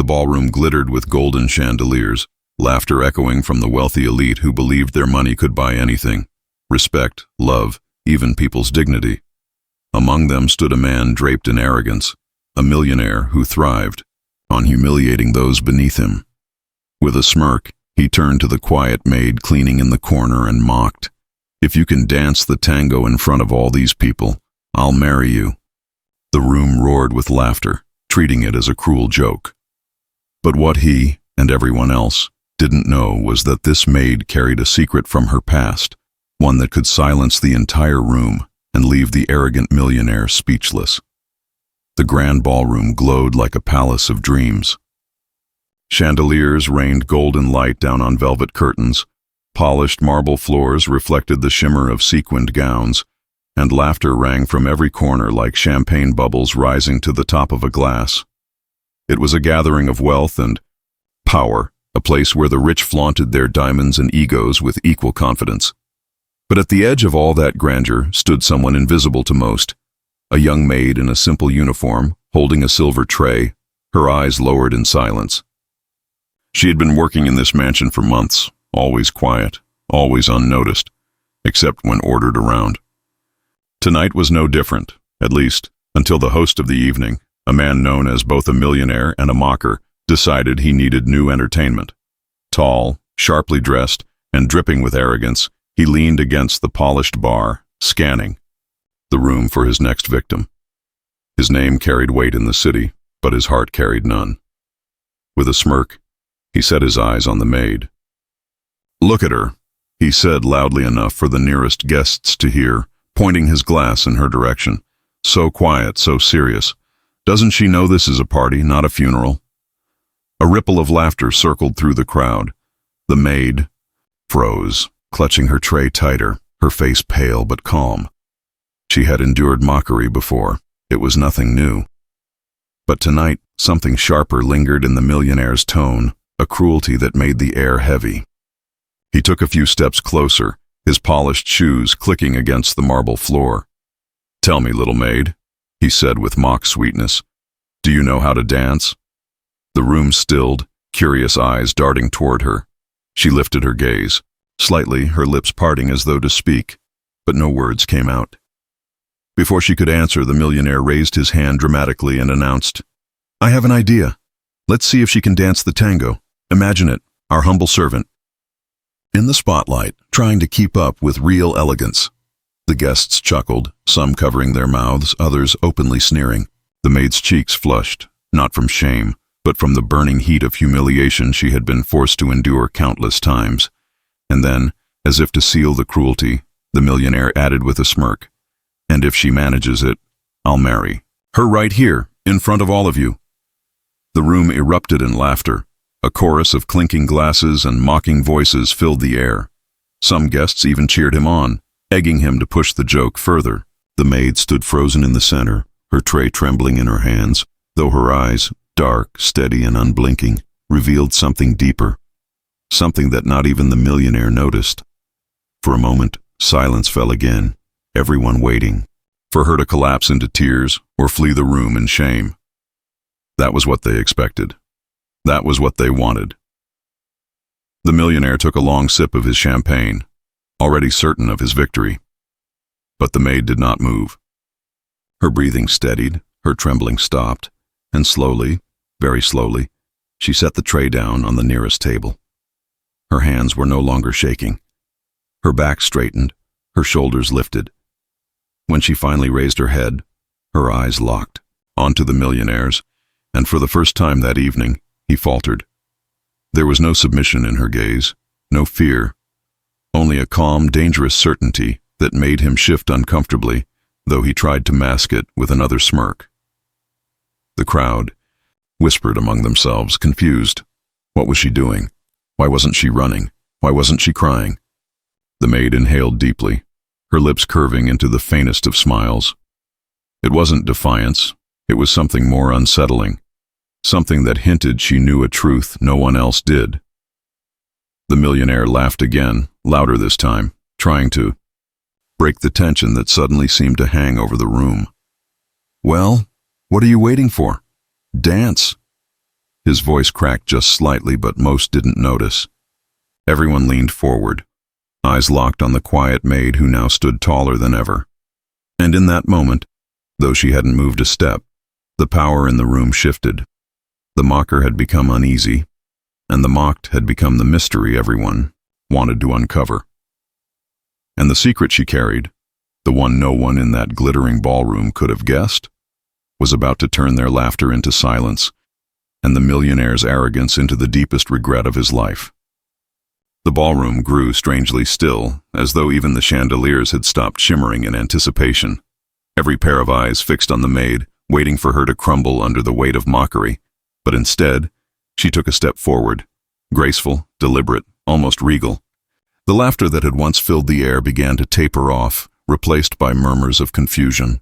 ballroom glittered with golden chandeliers, laughter echoing from the wealthy elite who believed their money could buy anything: respect, love, even people's dignity. Among them stood a man draped in arrogance, a millionaire who thrived on humiliating those beneath him. With a smirk, he turned to the quiet maid cleaning in the corner and mocked, "If you can dance the tango in front of all these people, I'll marry you." The room roared with laughter, treating it as a cruel joke. But what he, and everyone else, didn't know was that this maid carried a secret from her past, one that could silence the entire room and leave the arrogant millionaire speechless. The grand ballroom glowed like a palace of dreams. Chandeliers rained golden light down on velvet curtains, polished marble floors reflected the shimmer of sequined gowns, and laughter rang from every corner like champagne bubbles rising to the top of a glass. It was a gathering of wealth and power, a place where the rich flaunted their diamonds and egos with equal confidence. But at the edge of all that grandeur stood someone invisible to most, a young maid in a simple uniform, holding a silver tray, her eyes lowered in silence. She had been working in this mansion for months, always quiet, always unnoticed, except when ordered around. Tonight was no different, at least until the host of the evening, a man known as both a millionaire and a mocker, decided he needed new entertainment. Tall, sharply dressed, and dripping with arrogance, he leaned against the polished bar, scanning the room for his next victim. His name carried weight in the city, but his heart carried none. With a smirk, he set his eyes on the maid. "Look at her," he said loudly enough for the nearest guests to hear, pointing his glass in her direction. "So quiet, so serious. Doesn't she know this is a party, not a funeral?" A ripple of laughter circled through the crowd. The maid froze, clutching her tray tighter, her face pale but calm. She had endured mockery before. It was nothing new. But tonight, something sharper lingered in the millionaire's tone, a cruelty that made the air heavy. He took a few steps closer, his polished shoes clicking against the marble floor. "Tell me, little maid," he said with mock sweetness, "do you know how to dance?" The room stilled, curious eyes darting toward her. She lifted her gaze, slightly, her lips parting as though to speak, but no words came out. Before she could answer, the millionaire raised his hand dramatically and announced, "I have an idea. Let's see if she can dance the tango. Imagine it, our humble servant." In the spotlight, trying to keep up with real elegance. The guests chuckled, some covering their mouths, others openly sneering. The maid's cheeks flushed, not from shame, but from the burning heat of humiliation she had been forced to endure countless times. And then, as if to seal the cruelty, the millionaire added with a smirk, "And if she manages it, I'll marry her right here, in front of all of you." The room erupted in laughter. A chorus of clinking glasses and mocking voices filled the air. Some guests even cheered him on, egging him to push the joke further. The maid stood frozen in the center, her tray trembling in her hands, though her eyes, dark, steady, and unblinking, revealed something deeper, something that not even the millionaire noticed. For a moment, silence fell again, everyone waiting for her to collapse into tears or flee the room in shame. That was what they expected. That was what they wanted. The millionaire took a long sip of his champagne, already certain of his victory. But the maid did not move. Her breathing steadied, her trembling stopped, and slowly, very slowly, she set the tray down on the nearest table. Her hands were no longer shaking. Her back straightened, her shoulders lifted. When she finally raised her head, her eyes locked onto the millionaire's, and for the first time that evening, he faltered. There was no submission in her gaze, no fear, only a calm, dangerous certainty that made him shift uncomfortably, though he tried to mask it with another smirk. The crowd whispered among themselves, confused. What was she doing? Why wasn't she running? Why wasn't she crying? The maid inhaled deeply, her lips curving into the faintest of smiles. It wasn't defiance, it was something more unsettling. Something that hinted she knew a truth no one else did. The millionaire laughed again, louder this time, trying to break the tension that suddenly seemed to hang over the room. "Well, what are you waiting for? Dance." His voice cracked just slightly, but most didn't notice. Everyone leaned forward, eyes locked on the quiet maid who now stood taller than ever. And in that moment, though she hadn't moved a step, the power in the room shifted. The mocker had become uneasy, and the mocked had become the mystery everyone wanted to uncover. And the secret she carried, the one no one in that glittering ballroom could have guessed, was about to turn their laughter into silence, and the millionaire's arrogance into the deepest regret of his life. The ballroom grew strangely still, as though even the chandeliers had stopped shimmering in anticipation. Every pair of eyes fixed on the maid, waiting for her to crumble under the weight of mockery. But instead, she took a step forward, graceful, deliberate, almost regal. The laughter that had once filled the air began to taper off, replaced by murmurs of confusion.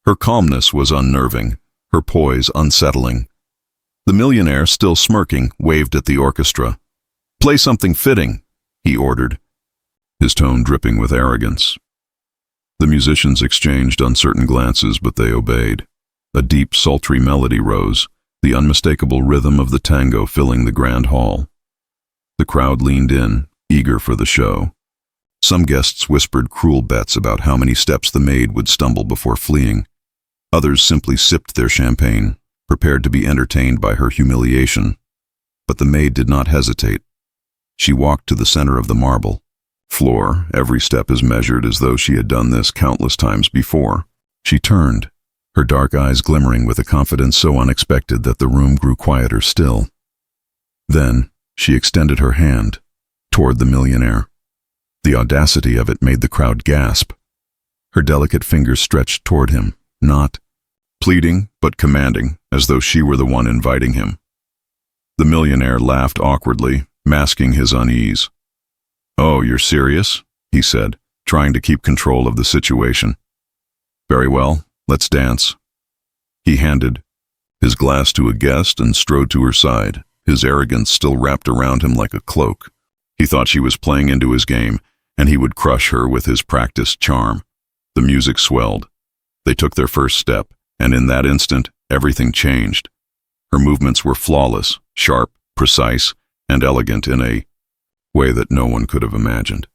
Her calmness was unnerving, her poise unsettling. The millionaire, still smirking, waved at the orchestra. "Play something fitting," he ordered, his tone dripping with arrogance. The musicians exchanged uncertain glances, but they obeyed. A deep, sultry melody rose, the unmistakable rhythm of the tango filling the grand hall. The crowd leaned in, eager for the show. Some guests whispered cruel bets about how many steps the maid would stumble before fleeing. Others simply sipped their champagne, prepared to be entertained by her humiliation. But the maid did not hesitate. She walked to the center of the marble floor, every step as measured as though she had done this countless times before. She turned, her dark eyes glimmering with a confidence so unexpected that the room grew quieter still. Then, she extended her hand toward the millionaire. The audacity of it made the crowd gasp. Her delicate fingers stretched toward him, not pleading, but commanding, as though she were the one inviting him. The millionaire laughed awkwardly, masking his unease. "Oh, you're serious?" he said, trying to keep control of the situation. "Very well, let's dance." He handed his glass to a guest and strode to her side, his arrogance still wrapped around him like a cloak. He thought she was playing into his game, and he would crush her with his practiced charm. The music swelled. They took their first step, and in that instant, everything changed. Her movements were flawless, sharp, precise, and elegant in a way that no one could have imagined.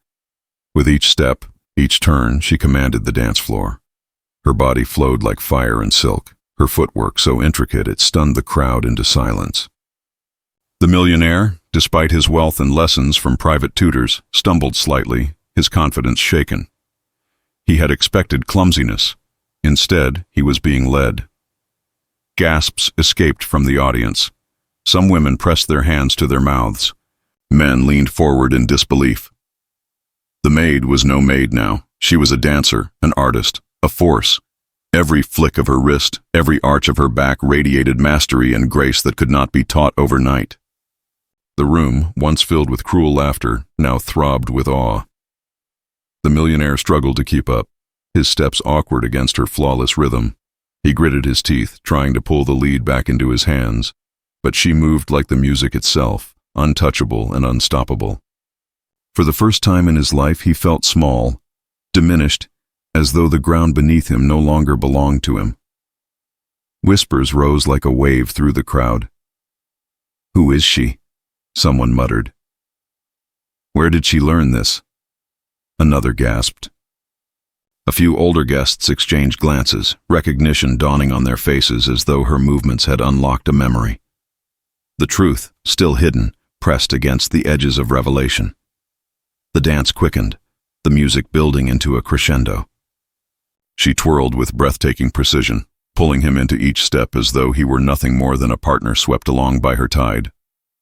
With each step, each turn, she commanded the dance floor. Her body flowed like fire and silk, her footwork so intricate it stunned the crowd into silence. The millionaire, despite his wealth and lessons from private tutors, stumbled slightly, his confidence shaken. He had expected clumsiness. Instead, he was being led. Gasps escaped from the audience. Some women pressed their hands to their mouths. Men leaned forward in disbelief. The maid was no maid now. She was a dancer, an artist, a force. Every flick of her wrist, every arch of her back radiated mastery and grace that could not be taught overnight. The room, once filled with cruel laughter, now throbbed with awe. The millionaire struggled to keep up, his steps awkward against her flawless rhythm. He gritted his teeth, trying to pull the lead back into his hands, but she moved like the music itself, untouchable and unstoppable. For the first time in his life, he felt small, diminished, as though the ground beneath him no longer belonged to him. Whispers rose like a wave through the crowd. "Who is she?" someone muttered. "Where did she learn this?" Another gasped. A few older guests exchanged glances, recognition dawning on their faces as though her movements had unlocked a memory. The truth, still hidden, pressed against the edges of revelation. The dance quickened, the music building into a crescendo. She twirled with breathtaking precision, pulling him into each step as though he were nothing more than a partner swept along by her tide.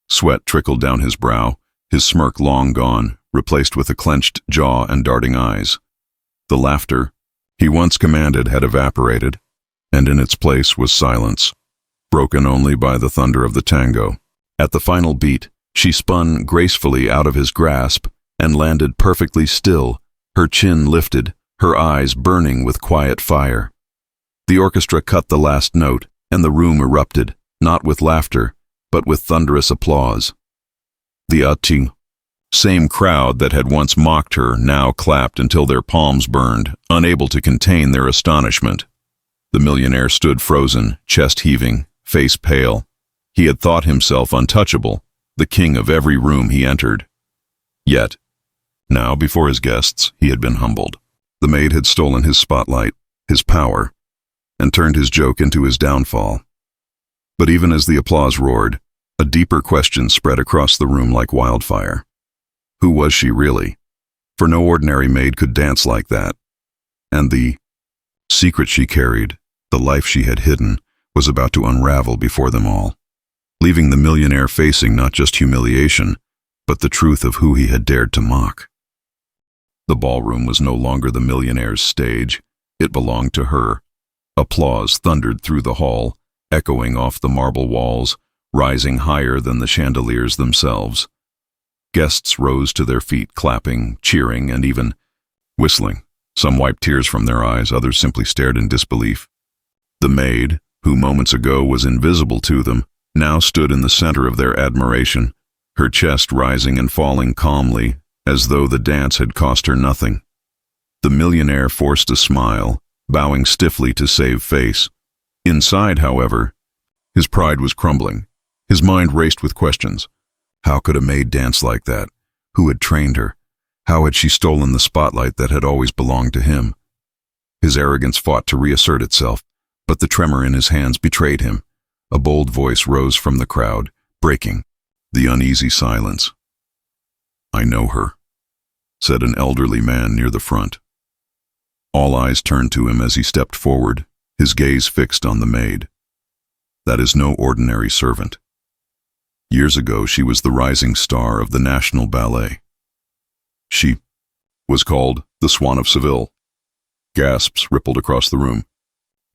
Sweat trickled down his brow, his smirk long gone, replaced with a clenched jaw and darting eyes. The laughter he once commanded had evaporated, and in its place was silence, broken only by the thunder of the tango. At the final beat, she spun gracefully out of his grasp and landed perfectly still, her chin lifted, her eyes burning with quiet fire. The orchestra cut the last note, and the room erupted, not with laughter, but with thunderous applause. The same crowd that had once mocked her now clapped until their palms burned, unable to contain their astonishment. The millionaire stood frozen, chest heaving, face pale. He had thought himself untouchable, the king of every room he entered. Yet, now before his guests, he had been humbled. The maid had stolen his spotlight, his power, and turned his joke into his downfall. But even as the applause roared, a deeper question spread across the room like wildfire. Who was she really? For no ordinary maid could dance like that. And the secret she carried, the life she had hidden, was about to unravel before them all, leaving the millionaire facing not just humiliation, but the truth of who he had dared to mock. The ballroom was no longer the millionaire's stage. It belonged to her. Applause thundered through the hall, echoing off the marble walls, rising higher than the chandeliers themselves. Guests rose to their feet, clapping, cheering, and even whistling. Some wiped tears from their eyes, others simply stared in disbelief. The maid, who moments ago was invisible to them, now stood in the center of their admiration, her chest rising and falling calmly, as though the dance had cost her nothing. The millionaire forced a smile, bowing stiffly to save face. Inside, however, his pride was crumbling. His mind raced with questions. How could a maid dance like that? Who had trained her? How had she stolen the spotlight that had always belonged to him? His arrogance fought to reassert itself, but the tremor in his hands betrayed him. A bold voice rose from the crowd, breaking the uneasy silence. "I know her," said an elderly man near the front. All eyes turned to him as he stepped forward, his gaze fixed on the maid. That is no ordinary servant. Years ago, she was the rising star of the National Ballet. She was called the Swan of Seville. Gasps rippled across the room.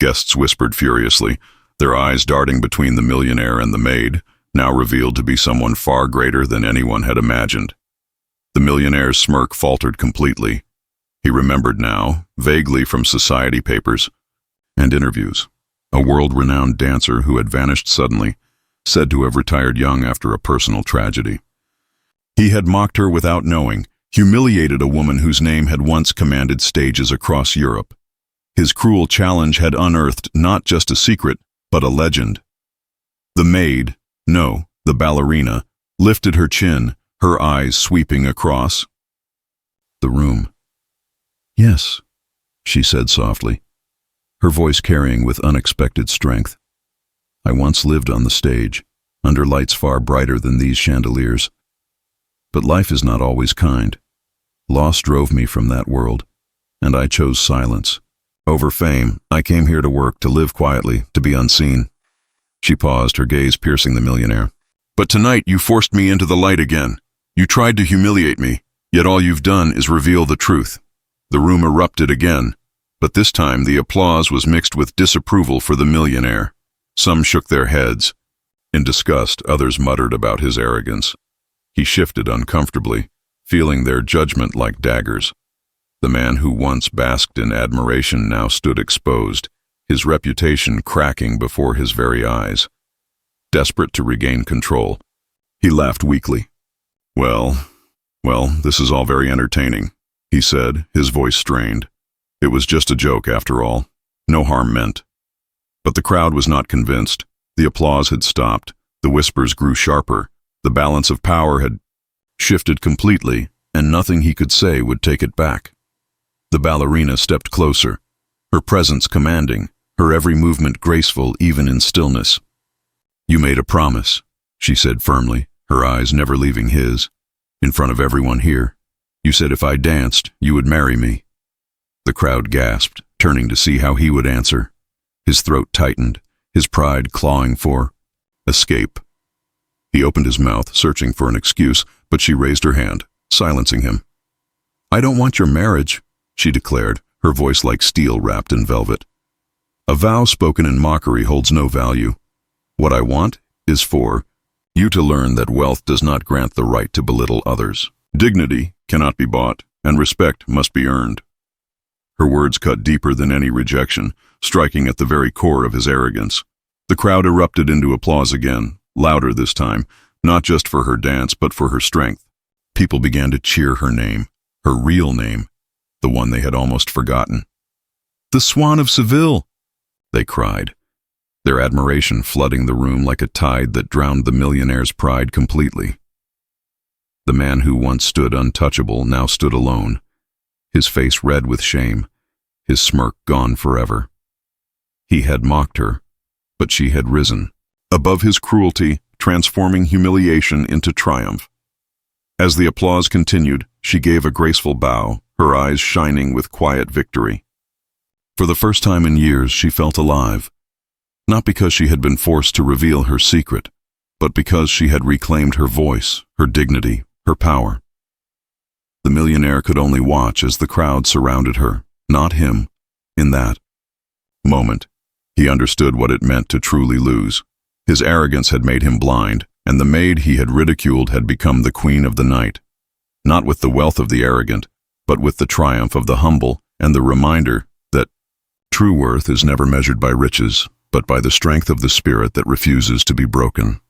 Guests whispered furiously, their eyes darting between the millionaire and the maid, now revealed to be someone far greater than anyone had imagined. The millionaire's smirk faltered completely. He remembered now, vaguely from society papers and interviews, a world-renowned dancer who had vanished suddenly, said to have retired young after a personal tragedy. He had mocked her without knowing, humiliated a woman whose name had once commanded stages across Europe. His cruel challenge had unearthed not just a secret, but a legend. The maid, no, the ballerina, lifted her chin, her eyes sweeping across the room. "Yes," she said softly, her voice carrying with unexpected strength. "I once lived on the stage, under lights far brighter than these chandeliers. But life is not always kind. Loss drove me from that world, and I chose silence. Over fame, I came here to work, to live quietly, to be unseen." She paused, her gaze piercing the millionaire. "But tonight you forced me into the light again. You tried to humiliate me, yet all you've done is reveal the truth." The room erupted again, but this time the applause was mixed with disapproval for the millionaire. Some shook their heads. In disgust, others muttered about his arrogance. He shifted uncomfortably, feeling their judgment like daggers. The man who once basked in admiration now stood exposed, his reputation cracking before his very eyes. Desperate to regain control, he laughed weakly. Well, this is all very entertaining," he said, his voice strained. "It was just a joke after all. No harm meant." But the crowd was not convinced. The applause had stopped. The whispers grew sharper. The balance of power had shifted completely, and nothing he could say would take it back. The ballerina stepped closer, her presence commanding, her every movement graceful even in stillness. "You made a promise," she said firmly, her eyes never leaving his. "In front of everyone here. You said if I danced, you would marry me." The crowd gasped, turning to see how he would answer. His throat tightened, his pride clawing for escape. He opened his mouth, searching for an excuse, but she raised her hand, silencing him. "I don't want your marriage," she declared, her voice like steel wrapped in velvet. "A vow spoken in mockery holds no value. What I want is for you to learn that wealth does not grant the right to belittle others. Dignity cannot be bought, and respect must be earned." Her words cut deeper than any rejection, striking at the very core of his arrogance. The crowd erupted into applause again, louder this time, not just for her dance, but for her strength. People began to cheer her name, her real name, the one they had almost forgotten. "The Swan of Seville," they cried. their admiration flooding the room like a tide that drowned the millionaire's pride completely. The man who once stood untouchable now stood alone, his face red with shame, his smirk gone forever. He had mocked her, but she had risen, above his cruelty, transforming humiliation into triumph. As the applause continued, she gave a graceful bow, her eyes shining with quiet victory. For the first time in years, she felt alive, not because she had been forced to reveal her secret, but because she had reclaimed her voice, her dignity, her power. The millionaire could only watch as the crowd surrounded her, not him. In that moment, he understood what it meant to truly lose. His arrogance had made him blind, and the maid he had ridiculed had become the queen of the night. Not with the wealth of the arrogant, but with the triumph of the humble and the reminder that true worth is never measured by riches, but by the strength of the spirit that refuses to be broken.